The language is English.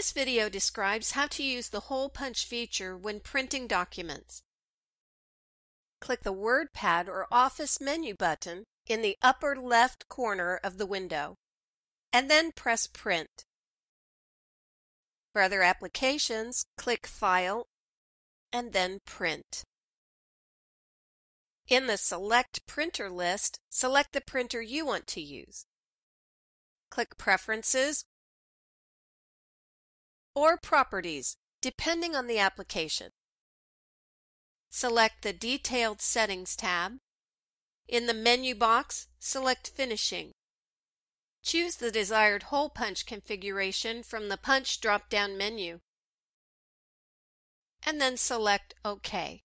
This video describes how to use the hole punch feature when printing documents. Click the WordPad or Office menu button in the upper left corner of the window, and then press Print. For other applications, click File and then Print. In the Select Printer list, select the printer you want to use. Click Preferences or Properties, depending on the application. Select the Detailed Settings tab. In the menu box, select Finishing. Choose the desired hole punch configuration from the Punch drop-down menu, and then select OK.